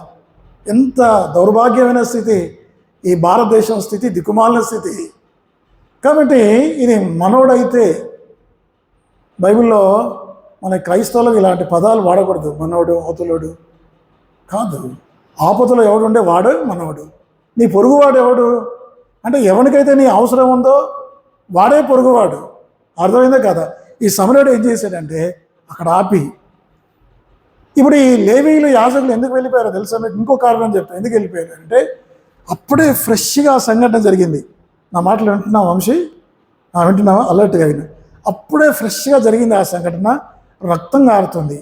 ఎంత దౌర్భాగ్యమైన స్థితి ఈ భారతదేశం స్థితి, దిక్కుమాలిన స్థితి. కాబట్టి ఇది మనోడైతే బైబిల్లో మన క్రైస్తవులకు ఇలాంటి పదాలు వాడకూడదు. మనోడు, అవతలోడు కాదు. ఆపదలో ఎవడు ఉండే వాడు మనోడు. నీ పొరుగువాడు ఎవడు అంటే ఎవరికైతే నీ అవసరం ఉందో వాడే పొరుగువాడు. అర్థమైందే కదా? ఈ సమరయుడు ఏం చేశాడంటే అక్కడ ఆపి, ఇప్పుడు ఈ లేవీయులు యాజకులు ఎందుకు వెళ్ళిపోయారో తెలుసా మీకు? ఇంకో కారణం చెప్తాను ఎందుకు వెళ్ళిపోయారు అంటే అప్పుడే ఫ్రెష్గా సంఘటన జరిగింది. నా మాటలు వింటున్నావా వంశీ? వింటున్నావా? అలర్ట్గా విను. అప్పుడే ఫ్రెష్గా జరిగింది ఆ సంఘటన. రక్తం కారుతుంది.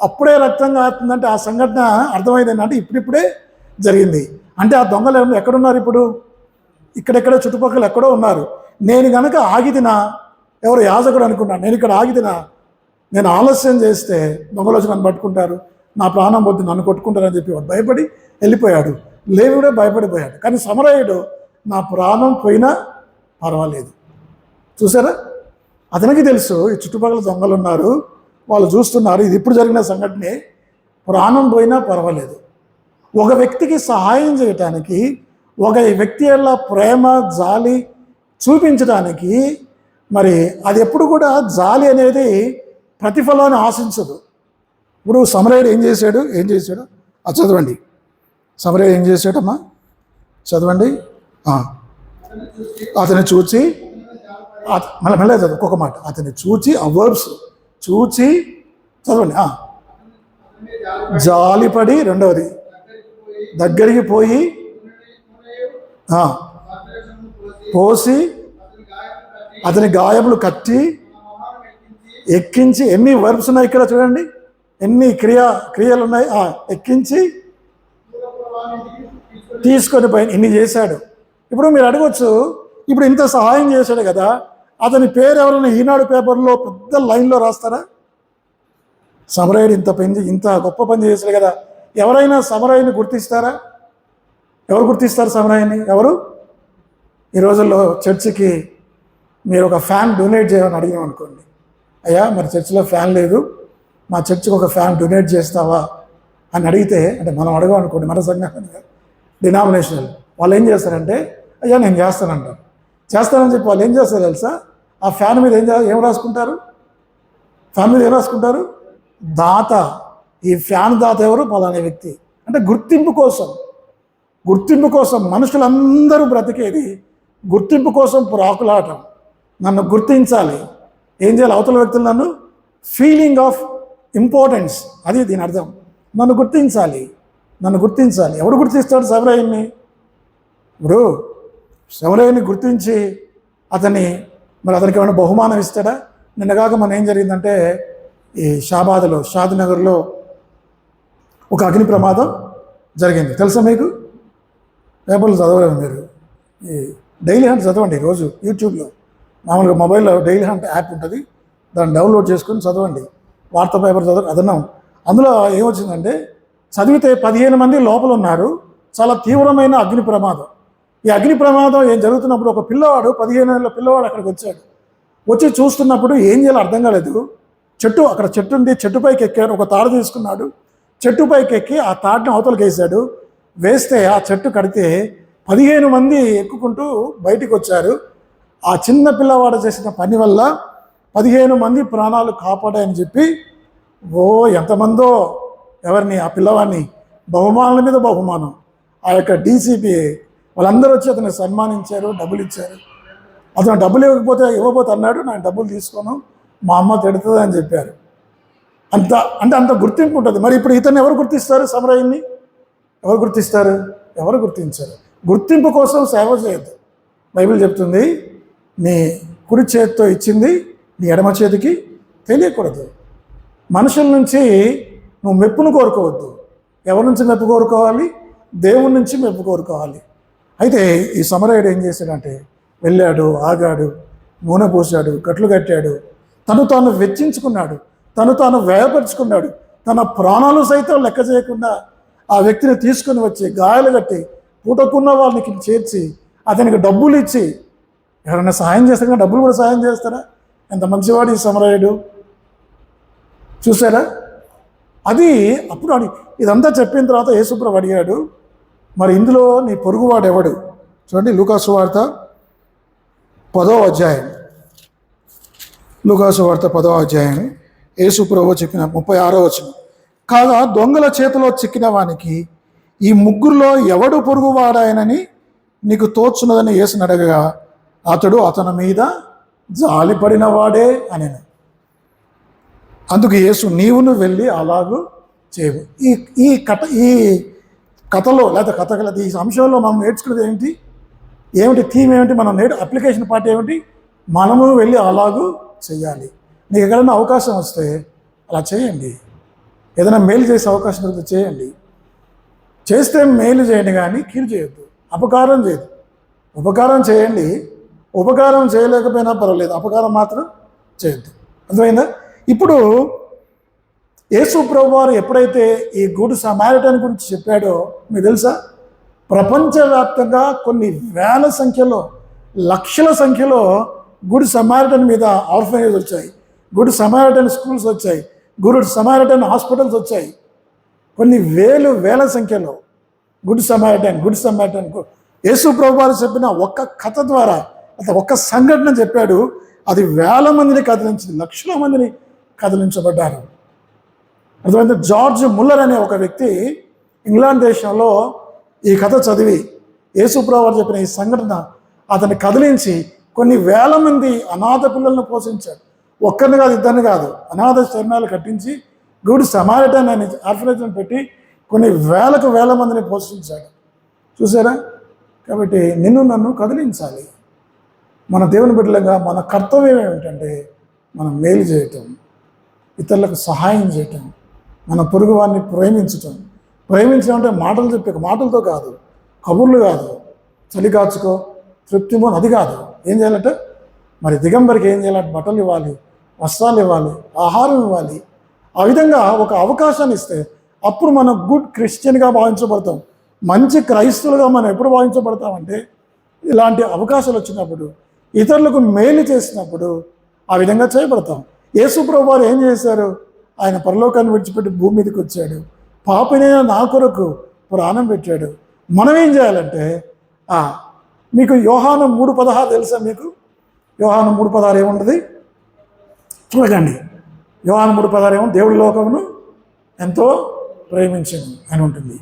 అప్పుడే రక్తం కారుతుందంటే ఆ సంఘటన అర్థమైంది అంటే ఇప్పుడిప్పుడే జరిగింది. అంటే ఆ దొంగలు ఎక్కడున్నారు? ఇప్పుడు ఇక్కడెక్కడ చుట్టుపక్కల ఎక్కడో ఉన్నారు. నేను కనుక ఆగిదినా, ఎవరు యాజకుడు అనుకున్నాను, నేను ఇక్కడ ఆగిదినా, నేను ఆలస్యం చేస్తే దొంగలు వచ్చి నన్ను పట్టుకుంటారు, నా ప్రాణం పోతే నన్ను కొట్టుకుంటారని చెప్పి వాడు భయపడి వెళ్ళిపోయాడు. లేవీయుడే భయపడిపోయాడు. కానీ సమరయుడు నా ప్రాణం పోయినా పర్వాలేదు. చూసారా? అతనికి తెలుసు ఈ చుట్టుపక్కల దొంగలు ఉన్నారు, వాళ్ళు చూస్తున్నారు, ఇది ఇప్పుడు జరిగిన సంఘటనే, ప్రాణం పోయినా పర్వాలేదు. ఒక వ్యక్తికి సహాయం చేయటానికి, ఒక వ్యక్తి వల్ల ప్రేమ, జాలి చూపించడానికి, మరి అది ఎప్పుడు కూడా జాలి అనేది ప్రతిఫలాన్ని ఆశించదు. ఇప్పుడు సమరయుడు ఏం చేశాడు? అది చదవండి. సమరయుడు ఏం చేశాడమ్మా? చదవండి. అతన్ని చూచి, మళ్ళీ చదువు ఒక్కొక్క మాట. అతన్ని చూచి, ఆ వర్బ్స్ చూచి చదవండి. జాలిపడి, రెండవది దగ్గరికి పోయి, పోసి అతని గాయములు కట్టి ఎక్కించి, ఎన్ని వర్బ్స్ ఉన్నాయి ఇక్కడ చూడండి, ఎన్ని క్రియలు ఉన్నాయి. ఎక్కించి తీసుకొని పోయి ఇన్ని చేశాడు. ఇప్పుడు మీరు అడగవచ్చు, ఇప్పుడు ఇంత సహాయం చేశాడు కదా, అతని పేరు ఎవరైనా ఈనాడు పేపర్లో పెద్ద లైన్లో రాస్తారా? సమరయుడు ఇంత గొప్ప పని చేశాడు కదా, ఎవరైనా సమరయుని గుర్తిస్తారా? ఎవరు గుర్తిస్తారు సమరయుని? ఎవరు? ఈ రోజుల్లో చర్చికి మీరు ఒక ఫ్యాన్ డొనేట్ చేయమని అడిగాం అనుకోండి, అయ్యా మరి చర్చిలో ఫ్యాన్ లేదు, మా చర్చికి ఒక ఫ్యాన్ డొనేట్ చేస్తావా అని అడిగితే, అంటే మనం అడగం అనుకోండి, మన సంఘాన్ని డినామినేషనల్ వాళ్ళు ఏం చేస్తారంటే, అయ్యా నేను చేస్తానంటారు. చేస్తానని చెప్పి వాళ్ళు ఏం చేస్తారు తెలుసా? ఆ ఫ్యాన్ మీద ఏం రాసుకుంటారు? ఫ్యాన్ మీద ఏం రాసుకుంటారు? దాత. ఈ ఫ్యాన్ దాత ఎవరు? పలానా వ్యక్తి. అంటే గుర్తింపు కోసం మనుషులందరూ బ్రతికేది గుర్తింపు కోసం ప్రాకులాటం. నన్ను గుర్తించాలి. ఏం చేయాలి? అవతల వ్యక్తులు నన్ను ఫీలింగ్ ఆఫ్ ఇంపార్టెన్స్, అది దీని అర్థం. నన్ను గుర్తించాలి. ఎవడు గుర్తిస్తాడు సమరయుణ్ణి? ఇప్పుడు సమరయుని గుర్తించి అతనికి ఏమైనా బహుమానం ఇస్తాడా? నిన్నగాక మనం ఏం జరిగిందంటే ఈ షాద్నగర్లో ఒక అగ్ని ప్రమాదం జరిగింది. తెలుసా మీకు? పేపర్లు చదవలేదు మీరు? ఈ డైలీ హంట్ చదవండి. రోజు యూట్యూబ్లో మామూలుగా మొబైల్లో డైలీ హంట్ యాప్ ఉంటుంది, దాన్ని డౌన్లోడ్ చేసుకొని చదవండి. వార్తా పేపర్ అదనం. అందులో ఏమొచ్చిందంటే చదివితే 15 మంది లోపల ఉన్నారు. చాలా తీవ్రమైన అగ్ని ప్రమాదం. ఈ అగ్ని ప్రమాదం ఏం జరుగుతున్నప్పుడు ఒక పిల్లవాడు, 15 ఏళ్ళ పిల్లవాడు అక్కడికి వచ్చాడు. వచ్చి చూస్తున్నప్పుడు ఏం చేయాలో అర్థం కాలేదు. అక్కడ చెట్టు ఉంది, చెట్టుపైకి ఎక్కాడు, ఒక తాడు తీసుకున్నాడు, చెట్టుపైకి ఎక్కి ఆ తాడుని అవతలకి వేశాడు. వేస్తే ఆ చెట్టు కడితే 15 మంది ఎక్కుకుంటూ బయటికి వచ్చారు. ఆ చిన్న పిల్లవాడు చేసిన పని వల్ల 15 మంది ప్రాణాలు కాపాడాయని చెప్పి ఎంతమందో ఎవరిని, ఆ పిల్లవాడిని బహుమానాల మీద బహుమానం, ఆ యొక్క డీసీపీ వాళ్ళందరూ వచ్చి అతన్ని సన్మానించారు, డబ్బులు ఇచ్చారు. అతను డబ్బులు ఇవ్వకపోతే అన్నాడు, నాకు డబ్బులు తీసుకోను, మా అమ్మ తిడుతుంది అని చెప్పారు. అంత గుర్తింపు ఉంటుంది. మరి ఇప్పుడు ఇతన్ని ఎవరు గుర్తిస్తారు? సమరయ్యని ఎవరు గుర్తిస్తారు? ఎవరు గుర్తించారు? గుర్తింపు కోసం సేవ చేయొద్దు. బైబిల్ చెప్తుంది, నీ కుడి చేతితో ఇచ్చింది నీ ఎడమ చేతికి తెలియకూడదు. మనుషుల నుంచి నువ్వు మెప్పును కోరుకోవద్దు. ఎవరి నుంచి మెప్పు కోరుకోవాలి? దేవుడి నుంచి మెప్పు కోరుకోవాలి. అయితే ఈ సమరయుడు ఏం చేశాడంటే, వెళ్ళాడు, ఆగాడు, నూనె పోసాడు, కట్లు కట్టాడు, తను తాను వెచ్చించుకున్నాడు, తను తాను వ్యయపరుచుకున్నాడు. తన ప్రాణాలు సైతం లెక్క చేయకుండా ఆ వ్యక్తిని తీసుకుని వచ్చి గాయాలు కట్టి పూటకున్న వాళ్ళకి చేర్చి అతనికి డబ్బులు ఇచ్చి, ఎవరైనా సహాయం చేస్తారా? డబ్బులు కూడా సహాయం చేస్తారా? ఎంత మంచివాడు ఈ సమరయుడు, చూసారా? అది అప్పుడు ఇదంతా చెప్పిన తర్వాత యేసుప్రభువు అడిగాడు, మరి ఇందులో నీ పొరుగువాడు ఎవడు? చూడండి, లూకాసు వార్త 10వ అధ్యాయం, లూకాసు వార్త 10వ అధ్యాయం యేసుప్రభువు చెప్పిన 36వ వచనం. కాగా దొంగల చేతిలో చిక్కిన వానికి ఈ ముగ్గురులో ఎవడు పొరుగువాడాయనని నీకు తోచున్నదని యేసుని అడగగా అతడు అతని మీద జాలిపడిన వాడే అనెను. అందుకు యేసు, నీవును వెళ్ళి అలాగూ చేయవు. ఈ కథలో లేదా కథ ఈ అంశంలో మనం నేర్చుకునేది ఏమిటి థీమ్ ఏమిటి? మనం అప్లికేషన్ పార్ట్ ఏమిటి? మనము వెళ్ళి అలాగూ చేయాలి. నీకు ఎక్కడైనా అవకాశం వస్తే అలా చేయండి. ఏదైనా మేలు చేసే అవకాశం దొరికితే చేయండి. చేస్తే మేలు చేయండి, కానీ కీడు చేయొద్దు, అపకారం చేయదు. ఉపకారం చేయండి, ఉపకారం చేయలేకపోయినా పర్వాలేదు, అపకారం మాత్రం చేయొద్దు. అర్థమైందా? ఇప్పుడు యేసు ప్రభువారు ఎప్పుడైతే ఈ గుడ్ సమారిటన్ గురించి చెప్పాడో మీకు తెలుసా, ప్రపంచవ్యాప్తంగా కొన్ని వేల సంఖ్యలో, లక్షల సంఖ్యలో గుడ్ సమారిటన్ మీద ఆర్ఫనేజ్ వచ్చాయి, గుడ్ సమారిటన్ స్కూల్స్ వచ్చాయి, గుడ్ సమారిటన్ హాస్పిటల్స్ వచ్చాయి. కొన్ని వేల సంఖ్యలో గుడ్ సమారిటన్ యేసు ప్రభువారు చెప్పిన ఒక్క కథ ద్వారా, ఒక్క సంఘటన చెప్పాడు, అది వేల మందిని కదిలించింది, లక్షల మందిని కదిలించబడ్డారు. అర్థమైతే? జార్జ్ ముల్లర్ అనే ఒక వ్యక్తి ఇంగ్లాండ్ దేశంలో ఈ కథ చదివి యేసు ప్రభువారు చెప్పిన ఈ సంఘటన అతన్ని కదిలించి కొన్ని వేల మంది అనాథ పిల్లలను పోషించాడు. ఒక్కరిని కాదు, ఇద్దరిని కాదు, అనాథ శరణాలు కట్టించి గుడ్ సమారిటన్ అనే ఆర్ఫనేజ్ని పెట్టి కొన్ని వేల మందిని పోషించాడు. చూసారా? కాబట్టి నన్ను కదిలించాలి. మన దేవుని బిడ్డలుగా మన కర్తవ్యం ఏమిటంటే మనం మేలు చేయటం, ఇతరులకు సహాయం చేయటం, మన పొరుగు వారిని ప్రేమించడం అంటే మాటలతో కాదు, కబుర్లు కాదు, చలి కాచుకో, తృప్తిమో, అది కాదు. ఏం చేయాలంటే మరి దిగంబరికి ఏం చేయాలంటే బట్టలు ఇవ్వాలి, వస్త్రాలు ఇవ్వాలి, ఆహారం ఇవ్వాలి. ఆ విధంగా ఒక అవకాశాన్ని ఇస్తే అప్పుడు మనం గుడ్ క్రిస్టియన్గా భావించబడతాం. మంచి క్రైస్తవులుగా మనం ఎప్పుడు భావించబడతామంటే ఇలాంటి అవకాశాలు వచ్చినప్పుడు, ఇతరులకు మేలు చేసినప్పుడు ఆ విధంగా చేయబడతాం. యేసు ప్రభువారు ఏం చేశారు? ఆయన పరలోకాన్ని విడిచిపెట్టి భూమి మీదకి వచ్చాడు, పాపినైనా నా కొరకు ప్రాణం పెట్టాడు. మనం ఏం చేయాలంటే, మీకు యోహాను 3:16 తెలుసా? మీకు యోహాను 3:16 ఏముంటుంది చూడకండి. యోహాను 3:16 ఏమో దేవుడి లోకమును ఎంతో ప్రేమించను అని ఉంటుంది.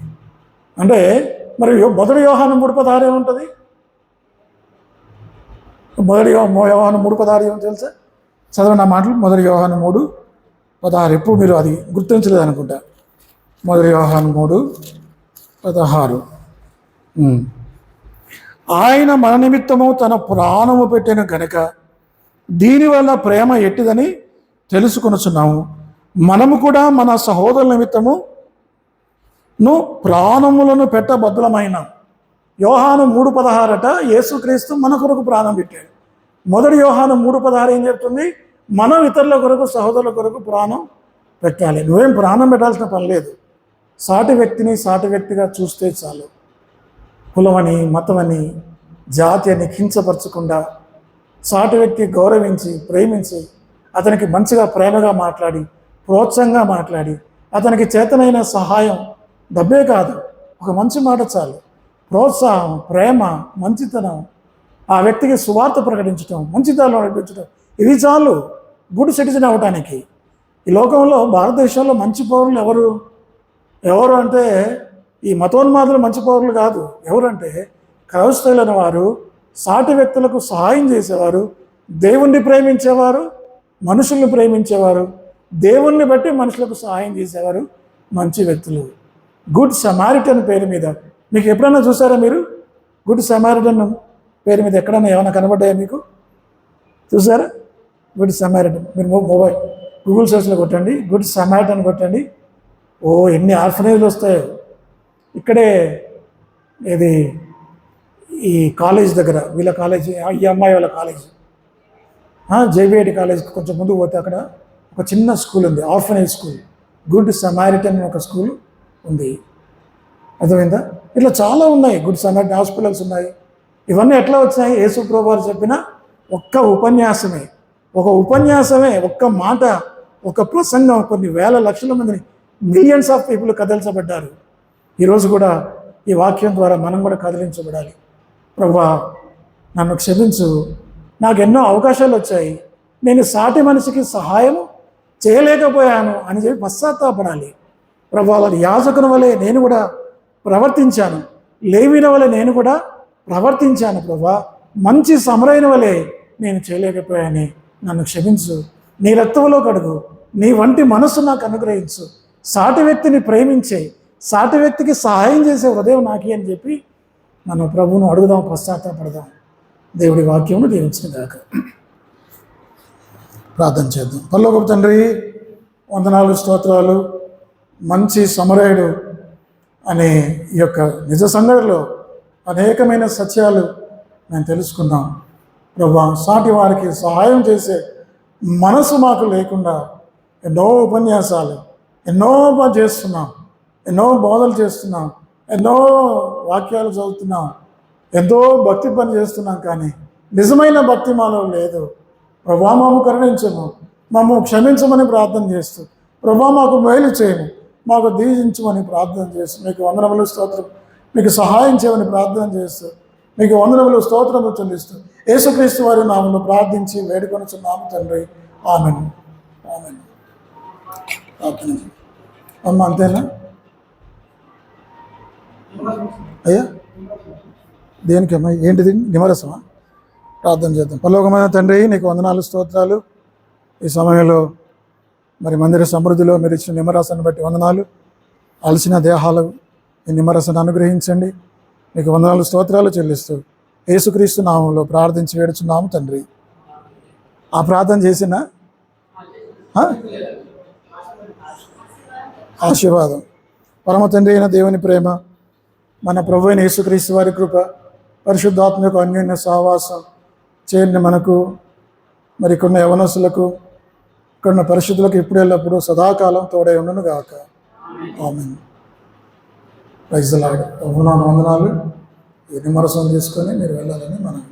అంటే మరి మొదటి యోహాను 3:16 ఏముంటుంది? మొదటి యోహాను 3:16 ఏమో తెలుసా? చదవండి ఆ మాటలు. మొదటి యోహాను 3:16. ఎప్పుడు మీరు అది గుర్తించలేదు అనుకుంటా. మొదటి యోహాను 3:16. ఆయన మన నిమిత్తము తన ప్రాణము పెట్టిన గనుక దీనివల్ల ప్రేమ ఎట్టిదని తెలుసుకొనుచున్నాము. మనము కూడా మన సహోదరుల నిమిత్తము ప్రాణములను పెట్టబద్దులమైన. యోహాను 3:16 యేసుక్రీస్తు మన కొరకు ప్రాణం పెట్టాడు. మొదటి యోహాను 3:16 ఏం చెప్తుంది? మనం ఇతరుల కొరకు, సహోదరుల కొరకు ప్రాణం పెట్టాలి. నువ్వేం ప్రాణం పెట్టాల్సిన పని లేదు. సాటి వ్యక్తిని సాటి వ్యక్తిగా చూస్తే చాలు. కులమని, మతమని, జాతి అని కించపరచకుండా సాటి వ్యక్తి గౌరవించి, ప్రేమించి అతనికి మంచిగా ప్రేమగా మాట్లాడి, ప్రోత్సాహంగా మాట్లాడి, అతనికి చేతనైన సహాయం, డబ్బే కాదు, ఒక మంచి మాట చాలు, ప్రోత్సాహం, ప్రేమ, మంచితనం, ఆ వ్యక్తికి సువార్త ప్రకటించడం, మంచితనం నడిపించడం, ఇవి చాలు గుడ్ సిటిజన్ అవ్వటానికి. ఈ లోకంలో భారతదేశంలో మంచి పౌరులు ఎవరు అంటే ఈ మతోన్మాదులు మంచి పౌరులు కాదు. ఎవరంటే క్రైస్తవులైన వారు, సాటి వ్యక్తులకు సహాయం చేసేవారు, దేవుణ్ణి ప్రేమించేవారు, మనుషుల్ని ప్రేమించేవారు, దేవుణ్ణి బట్టి మనుషులకు సహాయం చేసేవారు మంచి వ్యక్తులు. గుడ్ సమారిటన్ పేరు మీద మీకు ఎప్పుడైనా చూసారా మీరు? గుడ్ సమారిటన్ పేరు మీద ఎక్కడైనా ఏమైనా కనబడ్డాయా మీకు? చూసారా? Good Samaritan. మీరు మొబైల్ గూగుల్ సెర్చ్లో కొట్టండి, గుడ్ సమారిటన్ కొట్టండి. ఓ ఎన్ని ఆర్ఫనేజ్లు వస్తాయో. ఇక్కడే ఇది ఈ కాలేజ్ దగ్గర, వీళ్ళ కాలేజీ, ఈ అమ్మాయి వాళ్ళ కాలేజీ, జేబీఐటి కాలేజ్కి కొంచెం ముందుకు పోతే అక్కడ ఒక చిన్న స్కూల్ ఉంది, ఆర్ఫనేజ్ స్కూల్. గుడ్ సమారిటన్ ఒక స్కూల్ ఉంది. అర్థమైందా? ఇట్లా చాలా ఉన్నాయి. గుడ్ సమారిటన్ హాస్పిటల్స్ ఉన్నాయి. ఇవన్నీ ఎట్లా వచ్చాయి? యేసు ప్రభువు వారు చెప్పిన ఒక్క ఉపన్యాసమే, ఒక్క మాట, ఒక ప్రసంగం కొన్ని వేల లక్షల మందిని, మిలియన్స్ ఆఫ్ పీపుల్ కదిలించబడ్డారు. ఈరోజు కూడా ఈ వాక్యం ద్వారా మనం కూడా కదిలించబడాలి. ప్రభువా నన్ను క్షమించు, నాకు ఎన్నో అవకాశాలు వచ్చాయి, నేను సాటి మనిషికి సహాయం చేయలేకపోయాను అని చెప్పి పశ్చాత్తాపడాలి. ప్రభువా యాజకుని వలె నేను కూడా ప్రవర్తించాను, లేవిన వలె నేను కూడా ప్రవర్తించాను. ప్రభువా మంచి సమరైన వలె నేను చేయలేకపోయాను, నన్ను క్షమించు, నీ రక్తంలో కడుగు, నీ వంటి మనస్సు నాకు అనుగ్రహించు, సాటి వ్యక్తిని ప్రేమించే, సాటి వ్యక్తికి సహాయం చేసే హృదయం నాకి అని చెప్పి మనం ప్రభువును అడుగుదాం, పశ్చాత్తాపడదాం. దేవుడి వాక్యమును దీవించిన గాక. ప్రార్థన చేద్దాం. పరలోకపు తండ్రి, వందనాలు, స్తోత్రాలు. మంచి సమరయుడు అనే ఈ యొక్క నిజ సంగతిలో అనేకమైన సత్యాలు మేము తెలుసుకున్నాం. ప్రభువా సాటి వారికి సహాయం చేసే మనసు మాకు లేకుండా ఎన్నో ఉపన్యాసాలు, ఎన్నో చేస్తున్నాం, ఎన్నో బోధలు చేస్తున్నాం, ఎన్నో వాక్యాలు చదువుతున్నాం, ఎంతో భక్తి పని చేస్తున్నాం, కానీ నిజమైన భక్తి మాలో లేదు. ప్రభువా మమ్ము కరుణించము, మమ్ము క్షమించమని ప్రార్థన చేస్తూ, ప్రభువా మాకు మేలు చేయము, మాకు దీవించమని ప్రార్థన చేస్తూ, మీకు వందనములు స్తోత్రం, మీకు సహాయం చేయమని ప్రార్థన చేస్తూ, మీకు వందనములు స్తోత్రము చెల్లిస్తూ యేసుక్రీస్తు వారి నామములో ప్రార్థించి వేడుకొనుచున్నాము తండ్రి. ఆమేన్. ఆమేన్. ప్రార్థన అమ్మ, అంతేనా అయ్యా? దేనికమ్మా? ఏంటిది? నిమ్మరసమా? ప్రార్థన చేద్దాం. పరలోకమైన తండ్రి, నీకు వందనాలు, స్తోత్రాలు. ఈ సమయంలో మరి మందిర సమృద్ధిలో మీరు ఇచ్చిన నిమ్మరసాన్ని బట్టి వందనాలు. అలసిన దేహాలు ఈ నిమ్మరసాన్ని అనుగ్రహించండి. నీకు వందనాలు, స్తోత్రాలు చెల్లిస్తూ యేసుక్రీస్తు నామంలో ప్రార్థించి వేడుచున్నాము తండ్రి. ఆ ప్రార్థన చేసిన ఆశీర్వాదం, పరమ తండ్రి అయిన దేవుని ప్రేమ, మన ప్రభు అయిన యేసుక్రీస్తు వారి కృప, పరిశుద్ధాత్మ యొక్క అన్యోన్య సహవాసం చేరిన మనకు, మరి కొన్న యవనస్తులకు, కొన్న పరిశుద్ధులకు ఇప్పుడు ఎల్లప్పుడూ సదాకాలం తోడై ఉండును గాక. ఆమేన్. Praise the Lord. ప్రభునామ వందనాలు. ఈ నిమ్మరసం తీసుకొని మీరు వెళ్ళాలని మనం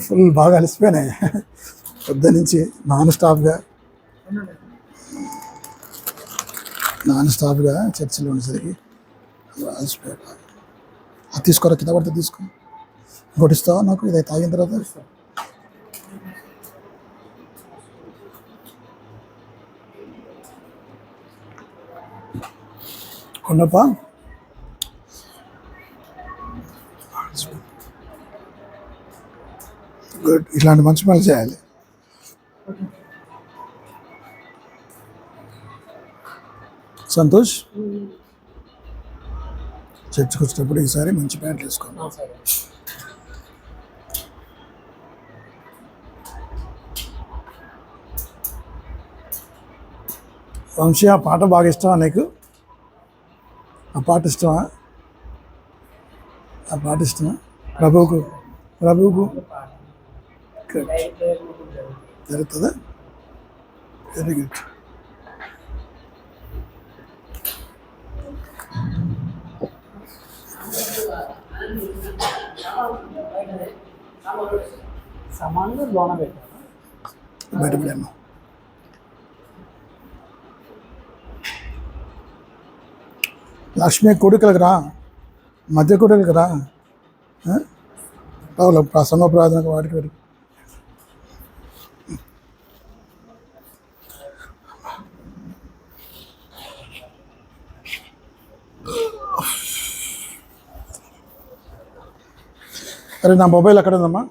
ఫుల్ బాగా అలసిపోయినాయి పొద్దు నుంచి నాన్ స్టాప్గా చర్చిలో ఉండేసరికి అలసిపోయాడు. అది తీసుకోరా, కింద పడితే తీసుకో. ఇంకోటి ఇస్తావా నాకు? ఇదైతే తాగిన తర్వాత కొండప గుడ్. ఇలాంటి మంచి పనులు చేయాలి. సంతోష్, చర్చికి వచ్చేటప్పుడు ఈసారి మంచి ప్యాంట్లు వేసుకోండి. వంశీ, ఆ పాట బాగా ఇష్టమా నీకు? ఆ పాట ఇష్టమా? ప్రభువుకు జరుగుతుందా? Very good. సామాన్లు లోన పెట్టాను. బయట పడాను. లక్ష్మి కొడుకులకు రా, మధ్య కొడుకులకు రా, ప్రసంగ ప్రార్థనకు వాటికి వాటికి. అరే నా మొబైల్ ఎక్కడ ఉందమ్మా?